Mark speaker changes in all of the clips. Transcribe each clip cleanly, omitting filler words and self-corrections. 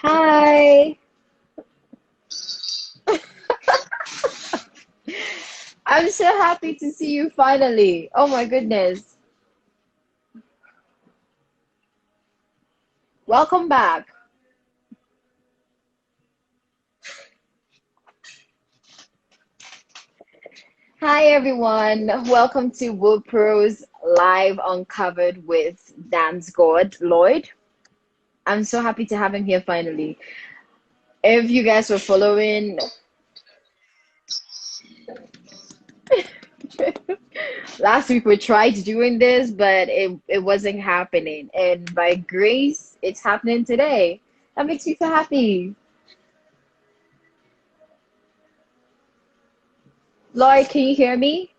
Speaker 1: Hi. I'm so happy to see you finally. Oh my goodness. Welcome back. Hi everyone. Welcome to Whoopros Live Uncovered with Dancegod Lloyd. I'm so happy to have him here finally. If you guys were following, last week we tried doing this, but it wasn't happening. And by grace, it's happening today. That makes me so happy. Lloyd, can you hear me?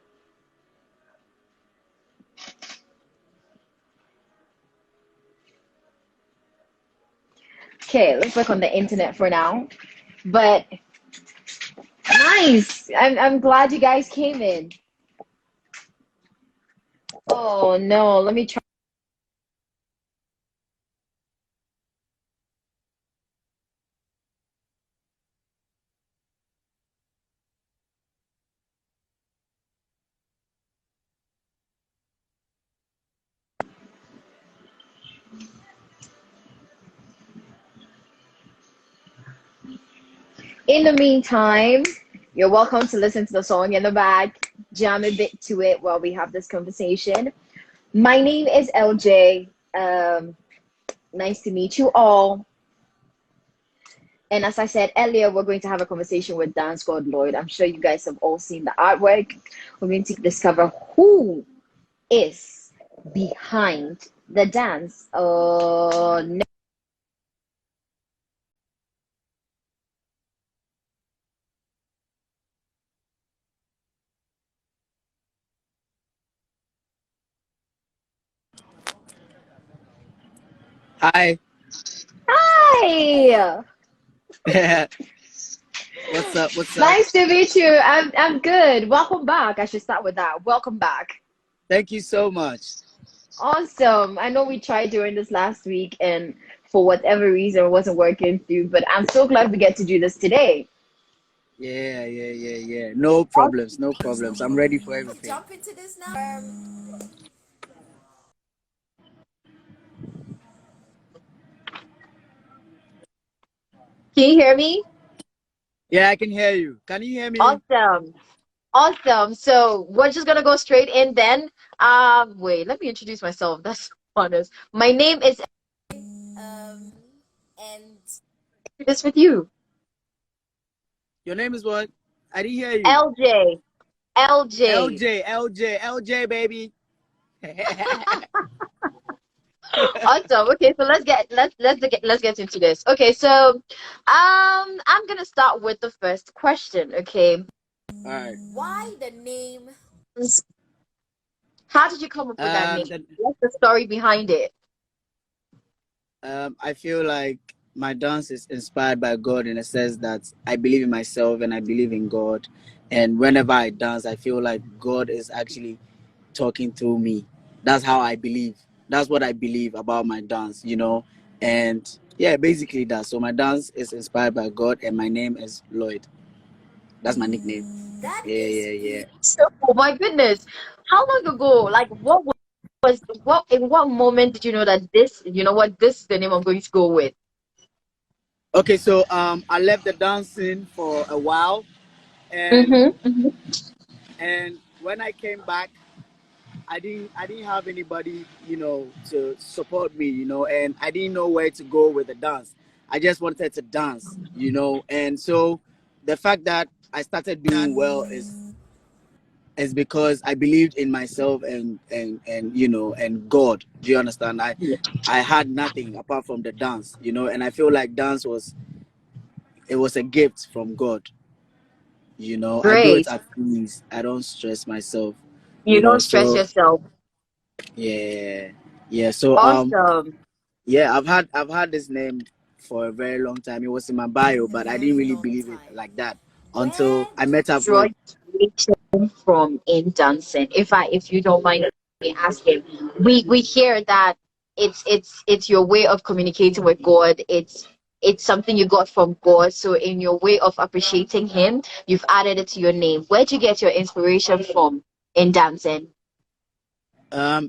Speaker 1: Okay, let's look on the internet for now. But nice. I'm glad you guys came in. Oh no, let me try. In the meantime, you're welcome to listen to the song in the back, jam a bit to it while we have this conversation. My name is LJ. Nice to meet you all. And as I said earlier, we're going to have a conversation with Dancegod Lloyd. I'm sure you guys have all seen the artwork. We're going to discover who is behind the dance. Oh, no.
Speaker 2: Hi.
Speaker 1: Hi.
Speaker 2: What's up? What's up?
Speaker 1: Nice to meet you. I'm good. Welcome back. I should start with that. Welcome back.
Speaker 2: Thank you so much.
Speaker 1: Awesome. I know we tried doing this last week and for whatever reason it wasn't working through, but I'm so glad we get to do this today.
Speaker 2: Yeah. No problems. No problems. I'm ready for everything.
Speaker 3: Jump into this now.
Speaker 1: Can you hear me?
Speaker 2: Yeah, I can hear you. Can you hear me?
Speaker 1: Awesome. Awesome. So we're just gonna go straight in then. Wait, let me introduce myself. That's honest. My name is
Speaker 3: And
Speaker 1: this with you.
Speaker 2: Your name is what? I didn't hear you.
Speaker 1: LJ. LJ.
Speaker 2: LJ, baby.
Speaker 1: Awesome. Okay, so let's get into this. Okay, so I'm gonna start with the first question. Okay.
Speaker 2: All right.
Speaker 3: why the name?
Speaker 1: How did you come up with that name?
Speaker 2: The,
Speaker 1: What's the story behind it?
Speaker 2: I feel like my dance is inspired by God in a sense that I believe in myself and I believe in God. And whenever I dance, I feel like God is actually talking through me. That's how I believe. That's what I believe about my dance. And yeah, basically that. So my dance is inspired by God and my name is Lloyd. That's my nickname.
Speaker 3: That
Speaker 2: Yeah.
Speaker 1: Oh my goodness. How long ago? Like what in what moment did you know that this, you know what, this is the name I'm going to go with?
Speaker 2: Okay, so I left the dancing for a while and
Speaker 1: Mm-hmm.
Speaker 2: and when I came back, I didn't have anybody, to support me, and I didn't know where to go with the dance. I just wanted to dance, and so the fact that I started doing well is because I believed in myself and God. Do you understand? I had nothing apart from the dance, and I feel like dance was a gift from God. I do it
Speaker 1: Great.
Speaker 2: at ease. I don't stress myself,
Speaker 1: You don't stress
Speaker 2: so
Speaker 1: yourself.
Speaker 2: yeah. Yeah, so
Speaker 1: Awesome.
Speaker 2: yeah, I've had this name for a very long time. It was in my bio,
Speaker 3: A
Speaker 2: but I didn't
Speaker 3: very
Speaker 2: really
Speaker 3: long
Speaker 2: believe it
Speaker 3: time.
Speaker 2: like that until
Speaker 3: Where
Speaker 2: I
Speaker 3: did
Speaker 2: met up
Speaker 1: Draw
Speaker 2: with.
Speaker 1: inspiration from in dancing. If you don't mind me asking, we hear that it's your way of communicating with God. It's something you got from God. So in your way of appreciating Him, you've added it to your name. Where'd you get your inspiration from in dancing?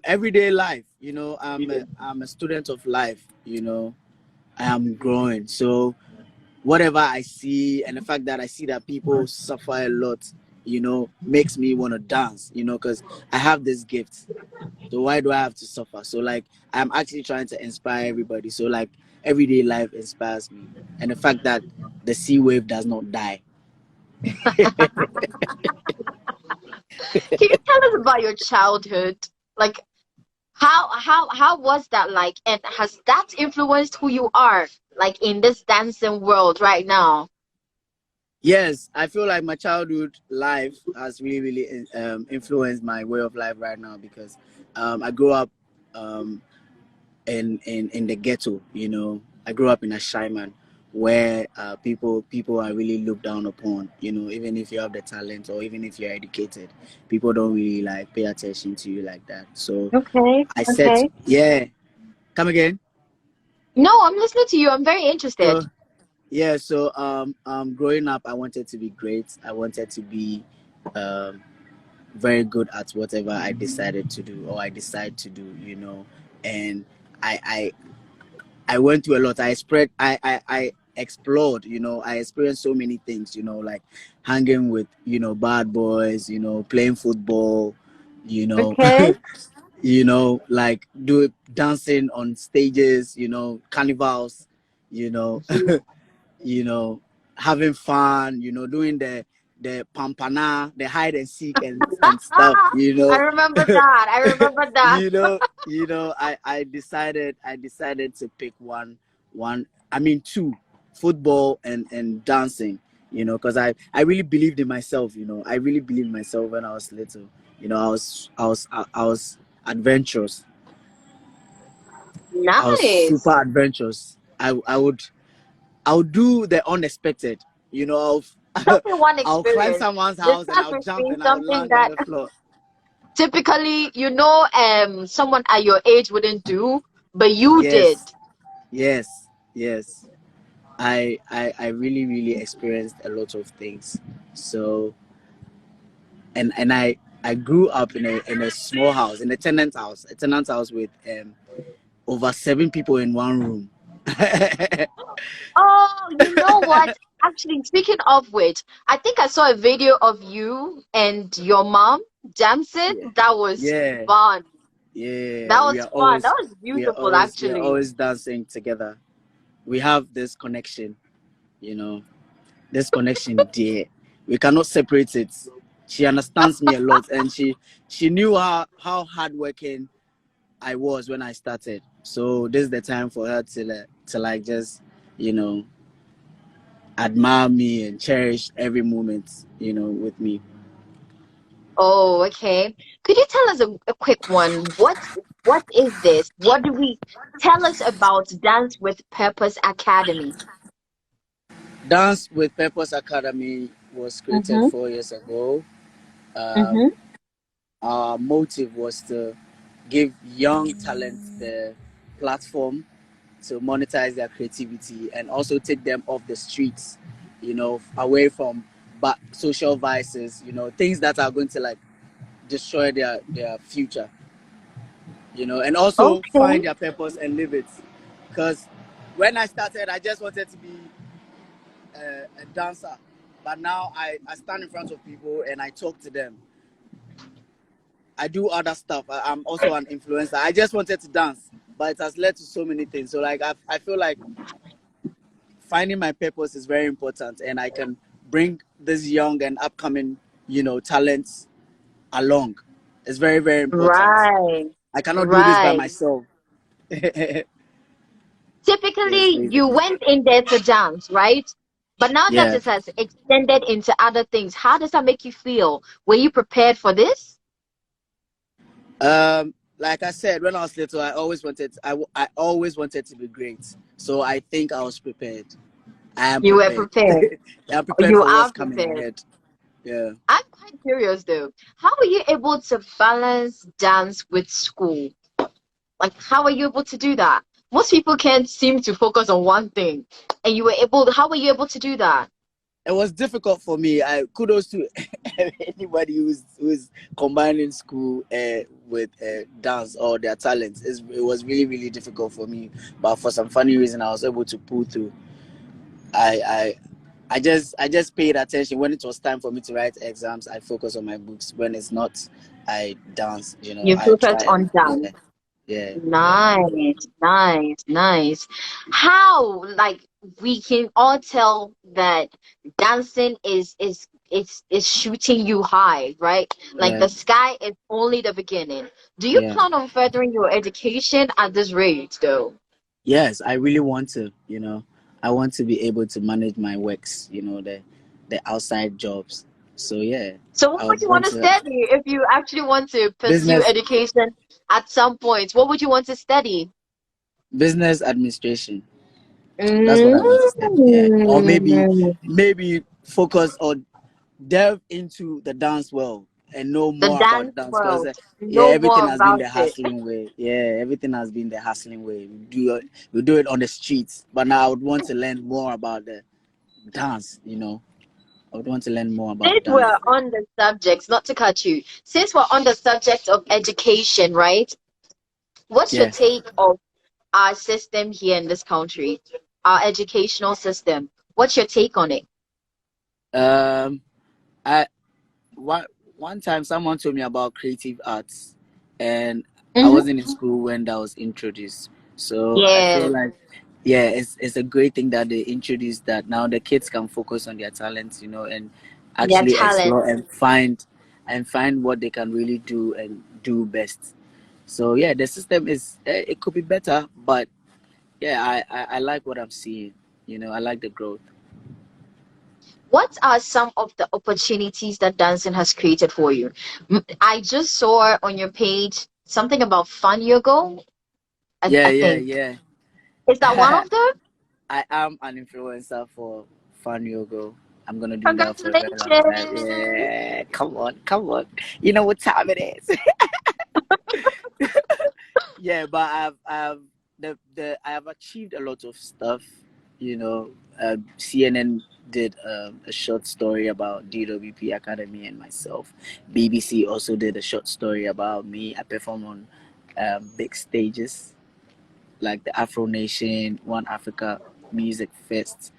Speaker 2: Everyday life. I'm a student of life. I am growing. So whatever I see, and the fact that I see that people suffer a lot, makes me want to dance. Because I have this gift. So why do I have to suffer? So like I'm actually trying to inspire everybody. So like everyday life inspires me, and the fact that the sea wave does not die.
Speaker 1: Can you tell us about your childhood? Like how was that like, and has that influenced who you are, like in this dancing world right now?
Speaker 2: Yes, I feel like my childhood life has really, really influenced my way of life right now because I grew up um, in the ghetto. I grew up in a Shaiman where people are really looked down upon. Even if you have the talent or even if you're educated, people don't really like pay attention to you like that. So
Speaker 1: Okay,
Speaker 2: I said,
Speaker 1: okay.
Speaker 2: yeah, come again.
Speaker 1: No, I'm listening to you. I'm very interested.
Speaker 2: So yeah, so growing up, I wanted to be great. I wanted to be um very good at whatever I decided to do or I decide to do. And I I I went through a lot. I explored, I experienced so many things, like hanging with, bad boys, playing football, you know,
Speaker 1: Okay.
Speaker 2: like do dancing on stages, carnivals, you know, you know, having fun, doing the pampana, the hide and seek and stuff,
Speaker 1: I remember that. I remember that.
Speaker 2: I decided to pick two, football and dancing, because I really believed in myself. I really believed in myself when I was little. I was adventurous. I was
Speaker 1: Nice.
Speaker 2: super adventurous. I'll do the unexpected.
Speaker 1: Tell
Speaker 2: I'll
Speaker 1: me one
Speaker 2: I'll climb
Speaker 1: experience.
Speaker 2: someone's house and
Speaker 1: Discuss
Speaker 2: I'll
Speaker 1: with
Speaker 2: jump
Speaker 1: me
Speaker 2: and I'll
Speaker 1: something
Speaker 2: land on
Speaker 1: that
Speaker 2: the floor.
Speaker 1: typically, someone at your age wouldn't do, but you did.
Speaker 2: Yes, yes, yes. I really really experienced a lot of things. So and I grew up in a small house, in a tenant house with over 7 people in one room.
Speaker 1: Oh, you know what? Actually, speaking of which, I think I saw a video of you and your mom dancing.
Speaker 2: Yeah,
Speaker 1: That was
Speaker 2: yeah,
Speaker 1: fun.
Speaker 2: yeah.
Speaker 1: That
Speaker 2: We
Speaker 1: was
Speaker 2: are
Speaker 1: fun. That
Speaker 2: always
Speaker 1: was
Speaker 2: we are
Speaker 1: beautiful,
Speaker 2: always we are
Speaker 1: actually.
Speaker 2: always dancing together. We have this connection, you know, this connection dear. We cannot separate it. She understands me a lot, and she knew how hardworking I was when I started. So this is the time for her to like just you know admire me and cherish every moment with me.
Speaker 1: Oh, okay. Could you tell us a quick one? What is this? What do we tell us about Dance with Purpose Academy?
Speaker 2: Dance with Purpose Academy was created
Speaker 1: Mm-hmm.
Speaker 2: 4 years ago.
Speaker 1: Mm-hmm.
Speaker 2: Um, our motive was to give young talent the platform to monetize their creativity and also take them off the streets, away from social vices, things that are going to like destroy their future, and also
Speaker 1: Okay.
Speaker 2: find their purpose and live it. Because when I started, I just wanted to be a dancer, but now I stand in front of people and I talk to them. I do other stuff. I'm also an influencer. I just wanted to dance, but it has led to so many things. So like I feel like finding my purpose is very important, and I can bring this young and upcoming, talents along. It's very, very important.
Speaker 1: Right.
Speaker 2: I cannot do this by
Speaker 1: Right.
Speaker 2: myself. Yes,
Speaker 1: Typically, you
Speaker 2: basically.
Speaker 1: went in there to dance, right? But now that
Speaker 2: Yeah.
Speaker 1: it has extended into other things, how does that make you feel? Were you prepared for this?
Speaker 2: Like I said, when I was little, I always wanted to be great. So I think I was prepared. I am
Speaker 1: You were
Speaker 2: prepared.
Speaker 1: prepared.
Speaker 2: I'm prepared
Speaker 1: You
Speaker 2: for what's
Speaker 1: are
Speaker 2: coming
Speaker 1: prepared.
Speaker 2: ahead. Yeah.
Speaker 1: I'm quite curious though. How were you able to balance dance with school? Like, how are you able to do that? Most people can't seem to focus on one thing, and you were able. How were you able to do that?
Speaker 2: It was difficult for me. I kudos to anybody who's combining school with dance or their talents. It was really, really difficult for me, but for some funny reason, I was able to pull through. I I just paid attention when it was time for me to write exams. I focus on my books. When it's not, I dance.
Speaker 1: You
Speaker 2: I
Speaker 1: focus
Speaker 2: try and
Speaker 1: on dance.
Speaker 2: yeah.
Speaker 1: Nice, nice, nice. How, like, we can all tell that dancing is shooting you high, right? Like
Speaker 2: Yeah,
Speaker 1: the sky is only the beginning. Do you
Speaker 2: yeah.
Speaker 1: plan on furthering your education at this rate, though?
Speaker 2: Yes, I really want to. I want to be able to manage my works. The outside jobs. So yeah,
Speaker 1: So, what
Speaker 2: I
Speaker 1: would
Speaker 2: would
Speaker 1: you
Speaker 2: want
Speaker 1: want to
Speaker 2: to
Speaker 1: study if you actually want to pursue
Speaker 2: business
Speaker 1: education at some point? What would you want to study?
Speaker 2: business administration. That's what I want to study. Yeah, or
Speaker 1: Mm,
Speaker 2: maybe focus or delve into the dance world and know
Speaker 1: the
Speaker 2: more about
Speaker 1: dance
Speaker 2: the dance because
Speaker 1: world.
Speaker 2: yeah,
Speaker 1: Know
Speaker 2: everything
Speaker 1: more
Speaker 2: has been
Speaker 1: about
Speaker 2: the
Speaker 1: it.
Speaker 2: hustling way. Yeah, everything has been the hustling way. We do it on the streets, but now I would want to learn more about the dance. I would want to learn more about
Speaker 1: Since
Speaker 2: dance.
Speaker 1: we're on the subject, not to cut you, since we're on the subject of education, right? What's your
Speaker 2: Yeah.
Speaker 1: take of our system here in this country, our educational system? What's your take on it?
Speaker 2: Um. I one one time someone told me about creative arts, and I
Speaker 1: Hmm.
Speaker 2: wasn't in school when that was introduced. So I feel
Speaker 1: Yeah,
Speaker 2: like yeah, it's a great thing that they introduced that now the kids can focus on their talents, and
Speaker 1: their
Speaker 2: actually
Speaker 1: talent.
Speaker 2: explore and find what they can really do and do best. So yeah, the system it could be better, but yeah, I like what I'm seeing. I like the growth.
Speaker 1: What are some of the opportunities that dancing has created for you? I just saw on your page something about fun yoga.
Speaker 2: Yeah,
Speaker 1: I
Speaker 2: yeah,
Speaker 1: think.
Speaker 2: yeah.
Speaker 1: Is that one of them?
Speaker 2: I am an influencer for Fun Yoga. I'm gonna do that for a very long time.
Speaker 1: Congratulations.
Speaker 2: Yeah, come on, come on. You know what time it is. Yeah, but I have achieved a lot of stuff. CNN did a short story about DWP Academy and myself. BBC also did a short story about me. I perform on big stages like the Afro Nation, One Africa Music Fest.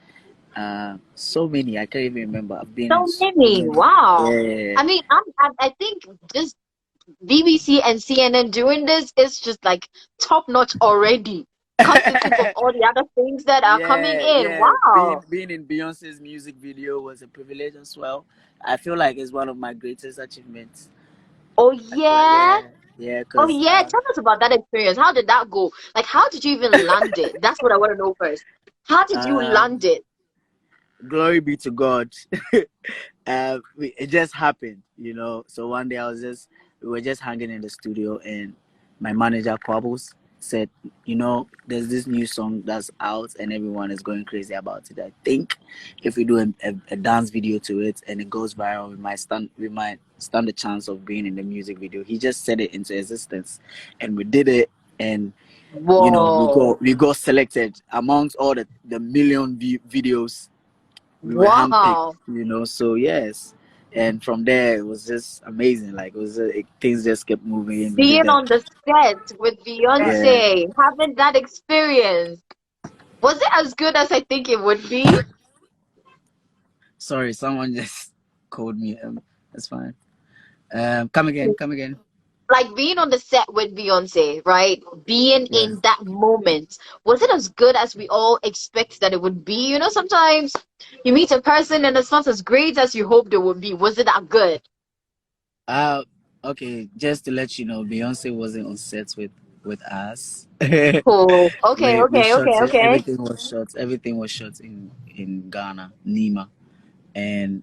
Speaker 2: So many I can't even remember. I've been in
Speaker 1: So
Speaker 2: so
Speaker 1: many.
Speaker 2: many.
Speaker 1: Wow.
Speaker 2: Yeah,
Speaker 1: I mean, I think just BBC and CNN doing this is just like top notch already. Come to think of all the other things that are coming
Speaker 2: yeah,
Speaker 1: in.
Speaker 2: yeah. Being
Speaker 1: Wow.
Speaker 2: being in Beyonce's music video was a privilege as well. I feel like it's one of my greatest achievements.
Speaker 1: Oh
Speaker 2: I feel like
Speaker 1: yeah.
Speaker 2: yeah, yeah,
Speaker 1: Oh
Speaker 2: because
Speaker 1: yeah. Tell us about that experience. How did that go? Like, how did you even land it? That's what I want to know first. How did you
Speaker 2: um,
Speaker 1: land it?
Speaker 2: glory be to God. It just happened. So one day we were just hanging in the studio, and my manager Quabbles said, there's this new song that's out, and everyone is going crazy about it. I think if we do a dance video to it and it goes viral, we might stand a chance of being in the music video. He just set it into existence, and we did it, and we
Speaker 1: Whoa.
Speaker 2: got selected amongst all the million videos. We were
Speaker 1: Wow.
Speaker 2: handpicked. So yes, and from there it was just amazing. Like things just kept moving. We did
Speaker 1: Being
Speaker 2: that.
Speaker 1: on the set with
Speaker 2: Yeah.
Speaker 1: Beyonce, having that experience, was it as good as I think it would be?
Speaker 2: Sorry, someone just called me. That's fine. Come again. Come again.
Speaker 1: like being on the set with Beyonce, right? Being
Speaker 2: Yeah.
Speaker 1: in that moment, was it as good as we all expect that it would be? You know, sometimes you meet a person and it's not as great as you hoped it would be. Was it that good?
Speaker 2: Uh, okay, just to let you know, Beyonce wasn't on set with us.
Speaker 1: Cool. Okay,
Speaker 2: We
Speaker 1: okay,
Speaker 2: shot
Speaker 1: okay,
Speaker 2: it.
Speaker 1: okay.
Speaker 2: Everything was shot in Ghana, Lima, and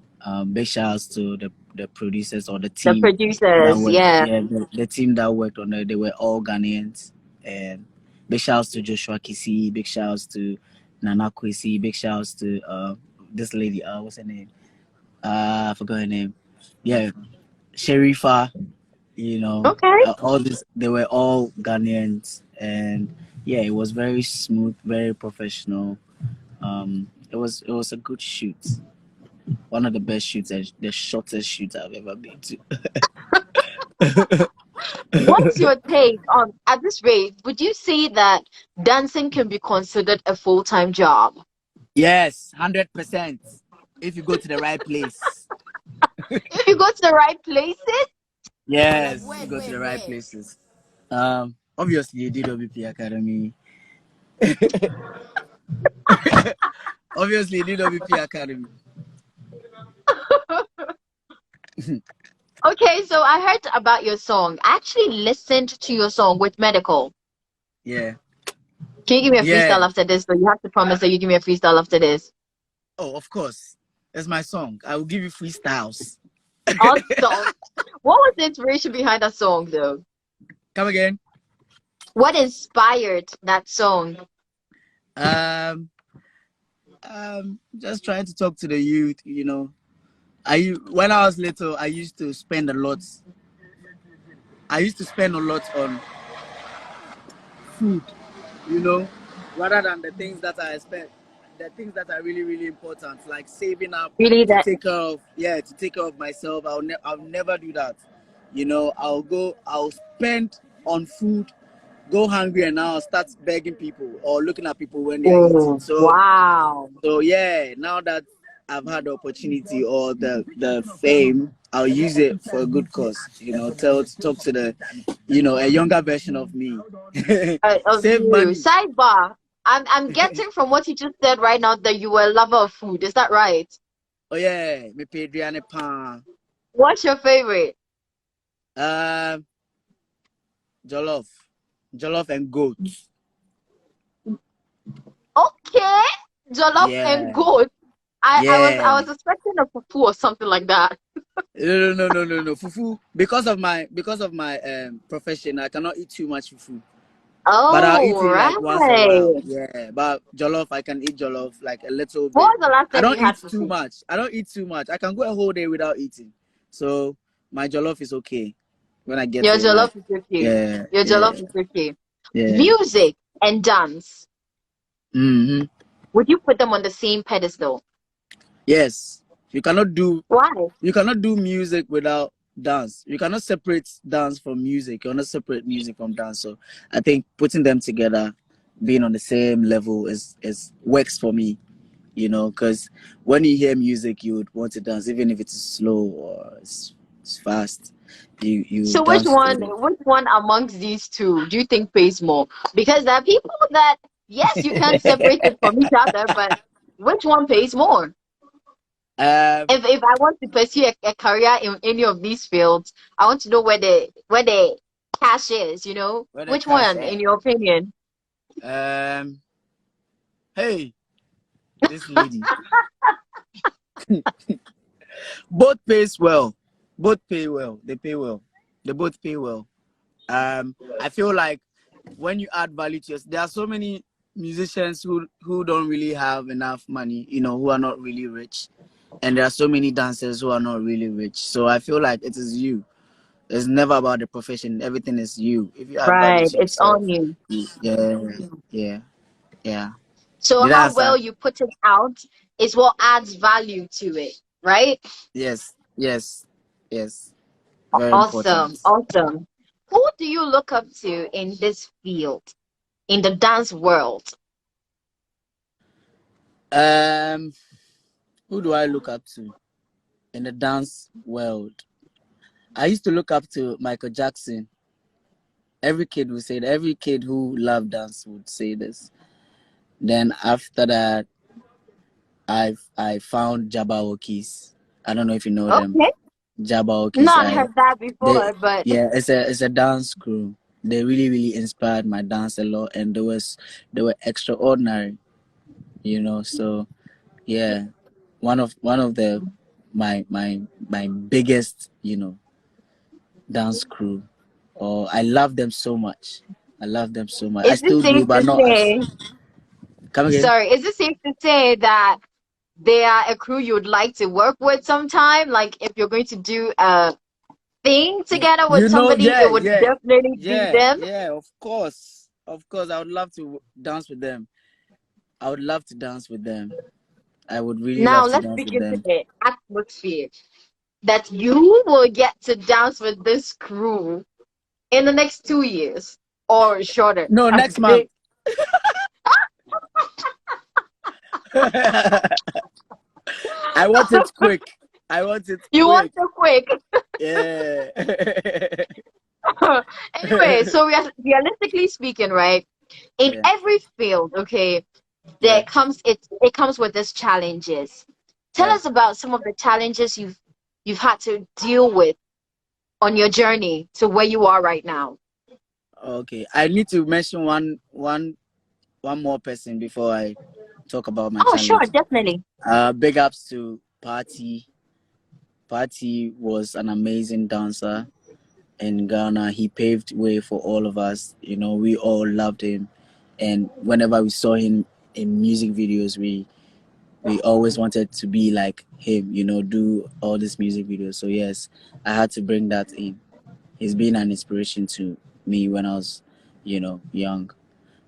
Speaker 2: big shouts to the producers or the
Speaker 1: The
Speaker 2: team that
Speaker 1: producers,
Speaker 2: worked.
Speaker 1: yeah.
Speaker 2: Yeah, the team that worked on it. They were all Ghanaians, and big shouts to Joshua Kisi. Big shouts to Nana Kwesi. Big shouts to this lady. What's her name? I forgot her name. Yeah, Sharifa.
Speaker 1: Okay.
Speaker 2: All this, they were all Ghanaians, and yeah, it was very smooth, very professional. It was a good shoot, one of the best shoots and the shortest shoots I've ever been
Speaker 1: What's
Speaker 2: to.
Speaker 1: your take on, at this rate, would you say that dancing can be considered a full-time job?
Speaker 2: Yes, 100%. If you go to the right place.
Speaker 1: If you go to the right places?
Speaker 3: Like
Speaker 2: Yes, you
Speaker 3: where,
Speaker 2: go to
Speaker 3: where,
Speaker 2: the right
Speaker 3: where?
Speaker 2: places. Obviously, DWP Academy. Obviously, DWP Academy.
Speaker 1: Okay, so I heard about your song. I actually listened to your song with Medical.
Speaker 2: Yeah,
Speaker 1: Can you give me a freestyle
Speaker 2: yeah.
Speaker 1: after this? So you have to promise that you give me a freestyle after this.
Speaker 2: Oh, of course. That's my song. I will give you freestyles.
Speaker 1: Awesome. What was the inspiration behind that song, though?
Speaker 2: Come again.
Speaker 1: What inspired that song?
Speaker 2: Um, just trying to talk to the youth. When I was little, I used to spend a lot. I used to spend a lot on food, you know, rather than the things that I expect, the things that are really, really important, like saving up
Speaker 1: Really,
Speaker 2: to
Speaker 1: that.
Speaker 2: take care of, yeah, to take care of myself. I'll never do that. I'll spend on food, go hungry, and now I'll start begging people or looking at people when they are eating.
Speaker 1: Oh,
Speaker 2: So
Speaker 1: wow.
Speaker 2: yeah, now that I've had the opportunity or the fame, I'll use it for a good cause. Talk to a younger version of me.
Speaker 1: Of
Speaker 2: Save
Speaker 1: you.
Speaker 2: money.
Speaker 1: Sidebar. I'm getting from what you just said right now that you were a lover of food. Is that right?
Speaker 2: Oh yeah, me pay Adriane Pan.
Speaker 1: What's your favorite?
Speaker 2: Um, jollof, jollof and goat.
Speaker 1: Okay. Jollof and
Speaker 2: Yeah,
Speaker 1: goat. I
Speaker 2: yeah.
Speaker 1: was expecting a fufu or something like that.
Speaker 2: No. Fufu. Because of my profession, I cannot eat too much fufu. But I'll
Speaker 1: Oh,
Speaker 2: eat it like once a while.
Speaker 1: right.
Speaker 2: Yeah. But jollof, I can eat jollof like a little
Speaker 1: What
Speaker 2: bit.
Speaker 1: was the last
Speaker 2: I
Speaker 1: time you
Speaker 2: don't
Speaker 1: had
Speaker 2: eat too
Speaker 1: fufu?
Speaker 2: much. I can go a whole day without eating. So my jollof is okay when I get
Speaker 1: Your
Speaker 2: it right.
Speaker 1: jollof is okay.
Speaker 2: Yeah,
Speaker 1: Your
Speaker 2: yeah,
Speaker 1: jollof is okay.
Speaker 2: yeah.
Speaker 1: Music and dance.
Speaker 2: Mm-hmm.
Speaker 1: Would you put them on the same pedestal?
Speaker 2: Yes. You cannot do
Speaker 1: Why?
Speaker 2: you cannot do music without dance. You cannot separate dance from music. You cannot separate music from dance. So I think putting them together, being on the same level is works for me. Because when you hear music, you would want to dance, even if it's slow or it's fast. You
Speaker 1: So
Speaker 2: dance to it.
Speaker 1: which one amongst these two do you think pays more? Because there are people that, yes, you can't separate it from each other, but which one pays more?
Speaker 2: um,
Speaker 1: If I want to pursue a career in any of these fields, I want to know where the cash is, you know?
Speaker 2: where the
Speaker 1: Which
Speaker 2: cash
Speaker 1: one,
Speaker 2: at?
Speaker 1: in your opinion?
Speaker 2: Um, hey, this lady. Both pays well. Both pay well. They pay well. They both pay well. I feel like when you add value to there are so many musicians who don't really have enough money, who are not really rich, and there are so many dancers who are not really rich. So I feel like it is you. It's never about the profession. Everything is you. If you add value
Speaker 1: Right,
Speaker 2: to
Speaker 1: it's
Speaker 2: yourself,
Speaker 1: on you.
Speaker 2: yeah, yeah, yeah.
Speaker 1: So
Speaker 2: Did I
Speaker 1: how
Speaker 2: answer?
Speaker 1: well you put it out is what adds value to it, right?
Speaker 2: Yes, yes, yes. Very
Speaker 1: Awesome,
Speaker 2: important.
Speaker 1: awesome. Who do you look up to in this field, in the dance world?
Speaker 2: Um, who do I look up to in the dance world? I used to look up to Michael Jackson. Every kid would say that. Every kid who loved dance would say this. Then after that, I found Jabberwockies. I don't know if you know them.
Speaker 1: Okay.
Speaker 2: Jabberwockies.
Speaker 1: Not heard that
Speaker 2: They
Speaker 1: before, but
Speaker 2: yeah, it's a dance crew. They really inspired my dance a lot, and they were extraordinary. You know, so yeah, one of the my biggest dance crew. Oh, I love them so much. I love them so much. I
Speaker 1: is it
Speaker 2: still do,
Speaker 1: safe
Speaker 2: but
Speaker 1: to
Speaker 2: not as.
Speaker 1: say?
Speaker 2: Come again.
Speaker 1: Sorry, is it safe to say that they are a crew you would like to work with sometime? Like if you're going to do a thing together with
Speaker 2: You know,
Speaker 1: somebody, it would definitely be them.
Speaker 2: yeah. Of course. I would love to dance with them. I would love to dance with them. I would really
Speaker 1: Now
Speaker 2: love to
Speaker 1: let's
Speaker 2: dance with
Speaker 1: begin to
Speaker 2: them.
Speaker 1: the atmosphere that you will get to dance with this crew in the next 2 years or shorter.
Speaker 2: No,
Speaker 1: As
Speaker 2: next month.
Speaker 1: they,
Speaker 2: I want it quick. I want it
Speaker 1: you want
Speaker 2: quick.
Speaker 1: so quick.
Speaker 2: Yeah.
Speaker 1: Anyway, so realistically speaking, right? In
Speaker 2: Yeah.
Speaker 1: every field, okay,
Speaker 2: Yeah.
Speaker 1: it comes with its challenges. Tell
Speaker 2: Yeah.
Speaker 1: us about some of the challenges you've had to deal with on your journey to where you are right now.
Speaker 2: Okay. I need to mention one more person before I talk about my
Speaker 1: Oh, sure,
Speaker 2: challenge.
Speaker 1: definitely.
Speaker 2: Big ups to Party. Party was an amazing dancer in Ghana. He paved way for all of us. You know, we all loved him, and whenever we saw him in music videos, we always wanted to be like him. You know, do all these music videos. So yes, I had to bring that in. He's been an inspiration to me when I was, young.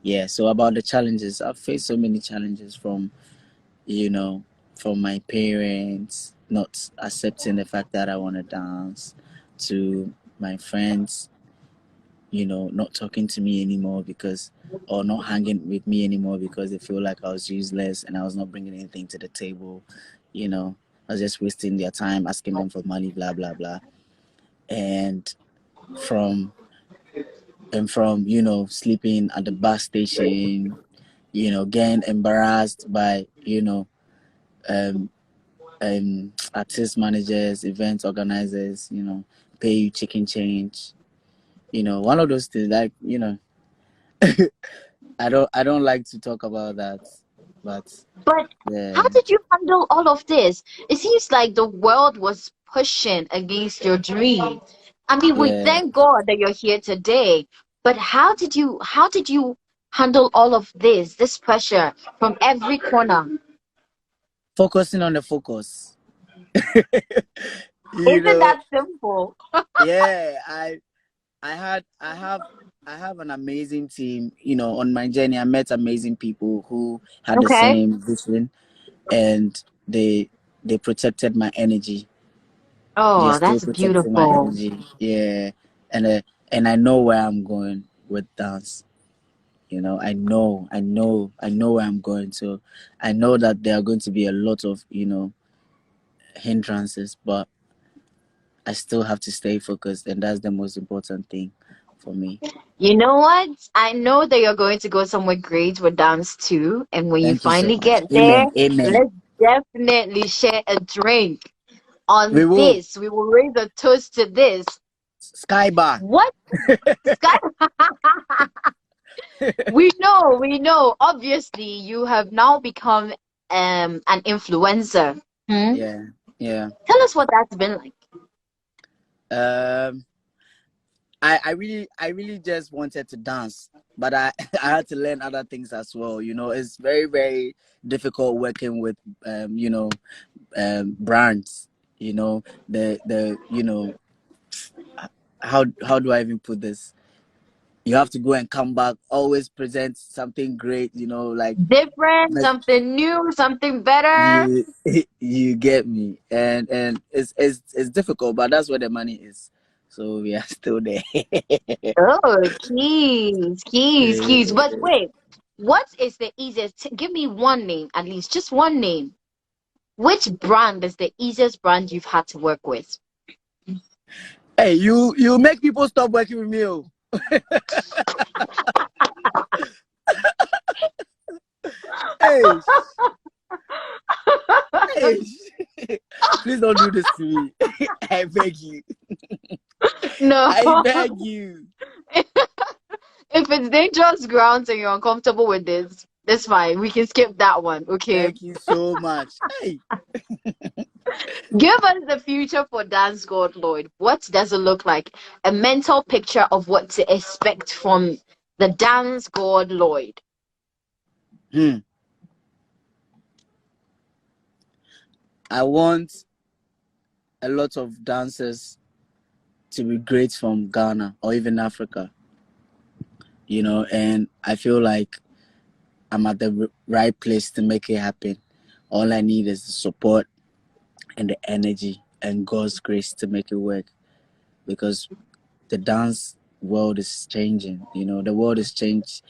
Speaker 2: Yeah. So about the challenges, I've faced so many challenges you know, from my parents not accepting the fact that I want to dance, to my friends, not talking to me anymore or not hanging with me anymore because they feel like I was useless and I was not bringing anything to the table. You know, I was just wasting their time asking them for money, blah, blah, blah. And from, sleeping at the bus station, getting embarrassed by, um, artist managers, event organizers, pay you chicken change. One of those things, like, I don't like to talk about that, but
Speaker 1: But
Speaker 2: yeah,
Speaker 1: how did you handle all of this? It seems like the world was pushing against your dream. I mean, we
Speaker 2: yeah.
Speaker 1: thank God that you're here today. But how did you handle all of this pressure from every corner?
Speaker 2: Focusing on the focus. you
Speaker 1: Isn't
Speaker 2: know,
Speaker 1: that simple?
Speaker 2: yeah. I have an amazing team. On my journey, I met amazing people who had the
Speaker 1: Okay.
Speaker 2: same vision, and they protected my energy. They are
Speaker 1: Oh,
Speaker 2: still
Speaker 1: that's
Speaker 2: protecting my
Speaker 1: beautiful.
Speaker 2: energy. Yeah, and I know where I'm going with dance. I know where I'm going. So I know that there are going to be a lot of hindrances, but I still have to stay focused, and that's the most important thing for me.
Speaker 1: You know what? I know that you're going to go somewhere great with dance too. And when you
Speaker 2: Thank you so
Speaker 1: finally
Speaker 2: much.
Speaker 1: get there,
Speaker 2: Amen. Amen.
Speaker 1: let's definitely share a drink
Speaker 2: We
Speaker 1: on
Speaker 2: will.
Speaker 1: this. We will raise a toast to this.
Speaker 2: Sky bar.
Speaker 1: What? Sky? We know. Obviously, you have now become an influencer. Hmm?
Speaker 2: Yeah. Yeah.
Speaker 1: Tell us what that's been like.
Speaker 2: Um. I really just wanted to dance, but I I had to learn other things as well. It's very difficult working with brands. The how do I even put this? You have to go and come back, always present something great. Like
Speaker 1: Different, something new, something better.
Speaker 2: you you get me, and it's difficult, but that's where the money is. So we are still there.
Speaker 1: Oh, keys, keys, keys. But
Speaker 2: Uh,
Speaker 1: wait, what is the easiest? Give me one name, at least, just one name. Which brand is the easiest brand you've had to work with?
Speaker 2: Hey, you make people stop working with me. Oh. Hey, hey, please don't do this to me. I beg you.
Speaker 1: No.
Speaker 2: I beg you.
Speaker 1: If it's dangerous grounds and you're uncomfortable with this, that's fine. We can skip that one. Okay.
Speaker 2: Thank you so much. Hey,
Speaker 1: Give us the future for Dancegod Lloyd. What does it look like? A mental picture of what to expect from the Dancegod Lloyd.
Speaker 2: hmm. I want a lot of dancers to be great from Ghana or even Africa, and I feel like I'm at the right place to make it happen. All I need is the support and the energy and God's grace to make it work, because the dance world is changing. The world is changing.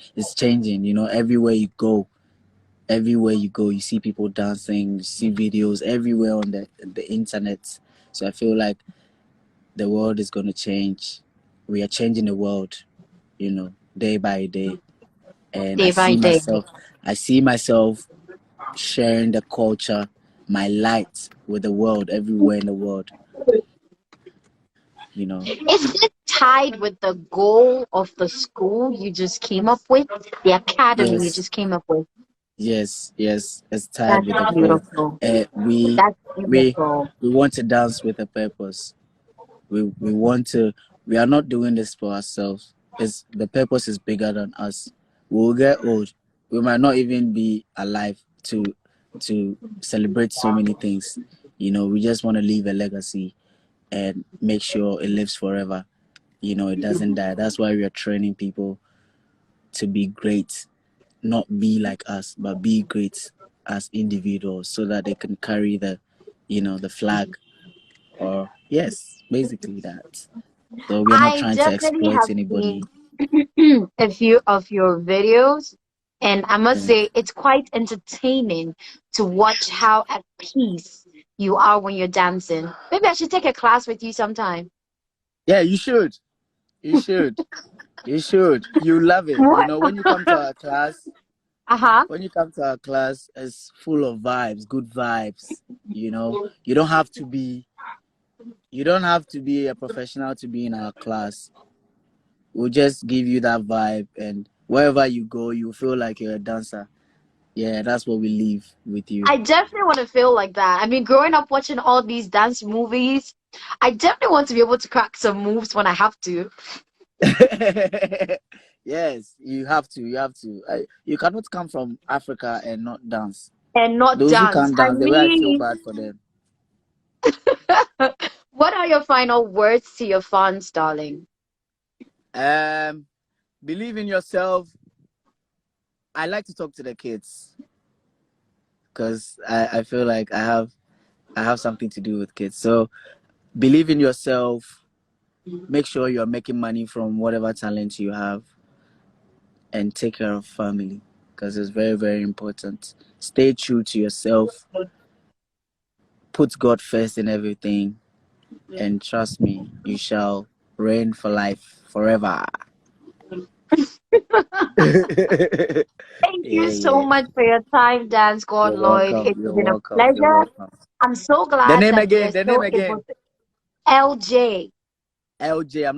Speaker 2: Everywhere you go, you see people dancing, you see videos everywhere on the internet. So I feel like the world is going to change. We are changing the world, day by day. And
Speaker 1: Day by day.
Speaker 2: I see myself sharing the culture, my light with the world, everywhere in the world.
Speaker 1: Is this tied with the goal of the school you just came up with? The academy you
Speaker 2: Yes,
Speaker 1: just came up with?
Speaker 2: yes, yes. It's tied
Speaker 1: That's
Speaker 2: with the goal.
Speaker 1: beautiful.
Speaker 2: We
Speaker 1: That's
Speaker 2: we
Speaker 1: beautiful.
Speaker 2: we want to dance with a purpose. We want to. We are not doing this for ourselves. The purpose is bigger than us. We'll get old. We might not even be alive to celebrate so many things. We just want to leave a legacy and make sure it lives forever. It doesn't die. That's why we are training people to be great, not be like us, but be great as individuals, so that they can carry the flag. Or yes, basically that. So we are not
Speaker 1: I
Speaker 2: trying to
Speaker 1: definitely
Speaker 2: exploit
Speaker 1: have
Speaker 2: anybody.
Speaker 1: seen a few of your videos, and I must
Speaker 2: Yeah,
Speaker 1: say it's quite entertaining to watch how at peace you are when you're dancing. Maybe I should take a class with you sometime.
Speaker 2: yeah, you should. You should. You should. You love it.
Speaker 1: What?
Speaker 2: When you come to our class,
Speaker 1: Uh-huh.
Speaker 2: it's full of vibes, good vibes. You don't have to be a professional to be in our class. We'll just give you that vibe, and wherever you go, you feel like you're a dancer. Yeah, that's what we leave with you.
Speaker 1: I definitely want to feel like that. I mean, growing up watching all these dance movies, I definitely want to be able to crack some moves when I have to.
Speaker 2: Yes, you have to. You have to. You cannot come from Africa and not dance.
Speaker 1: And not
Speaker 2: Those who
Speaker 1: dance.
Speaker 2: can't
Speaker 1: I
Speaker 2: dance, the way I feel
Speaker 1: mean,
Speaker 2: bad for them.
Speaker 1: what are your final words to your fans, darling?
Speaker 2: Um, Believe in yourself. I like to talk to the kids because I feel like I have something to do with kids. So believe in yourself. Make sure you're making money from whatever talent you have, and take care of family, because it's very, very important. Stay true to yourself. Put God first in everything, and trust me, you shall reign for life forever. Yeah,
Speaker 1: Thank you so
Speaker 2: yeah.
Speaker 1: much for your time, Dancegod
Speaker 2: You're
Speaker 1: Lloyd.
Speaker 2: welcome.
Speaker 1: It's
Speaker 2: You're
Speaker 1: been a
Speaker 2: welcome. You're
Speaker 1: pleasure.
Speaker 2: welcome.
Speaker 1: I'm so
Speaker 2: The
Speaker 1: glad
Speaker 2: name
Speaker 1: that you're
Speaker 2: again. The name
Speaker 1: still able
Speaker 2: again.
Speaker 1: to. LJ,
Speaker 2: LJ. I'm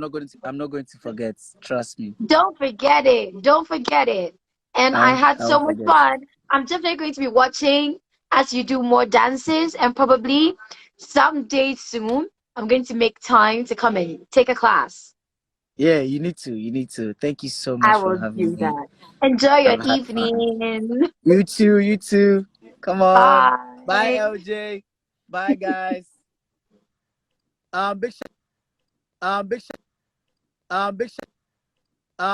Speaker 2: not going to forget. Trust me.
Speaker 1: don't forget it. Don't forget it. And I had
Speaker 2: I
Speaker 1: so
Speaker 2: won't
Speaker 1: much
Speaker 2: forget.
Speaker 1: fun. I'm definitely going to be watching as you do more dances, and probably someday soon, I'm going to make time to come and take a class.
Speaker 2: Yeah, you need to. You need to. Thank you so
Speaker 1: I
Speaker 2: much for
Speaker 1: will
Speaker 2: having
Speaker 1: do
Speaker 2: me.
Speaker 1: that. Enjoy your
Speaker 2: I've had fun.
Speaker 1: evening.
Speaker 2: You too. You too. Come on. Bye,
Speaker 1: Bye.
Speaker 2: LJ. Bye, guys. Big shout. Big shout. Big shout.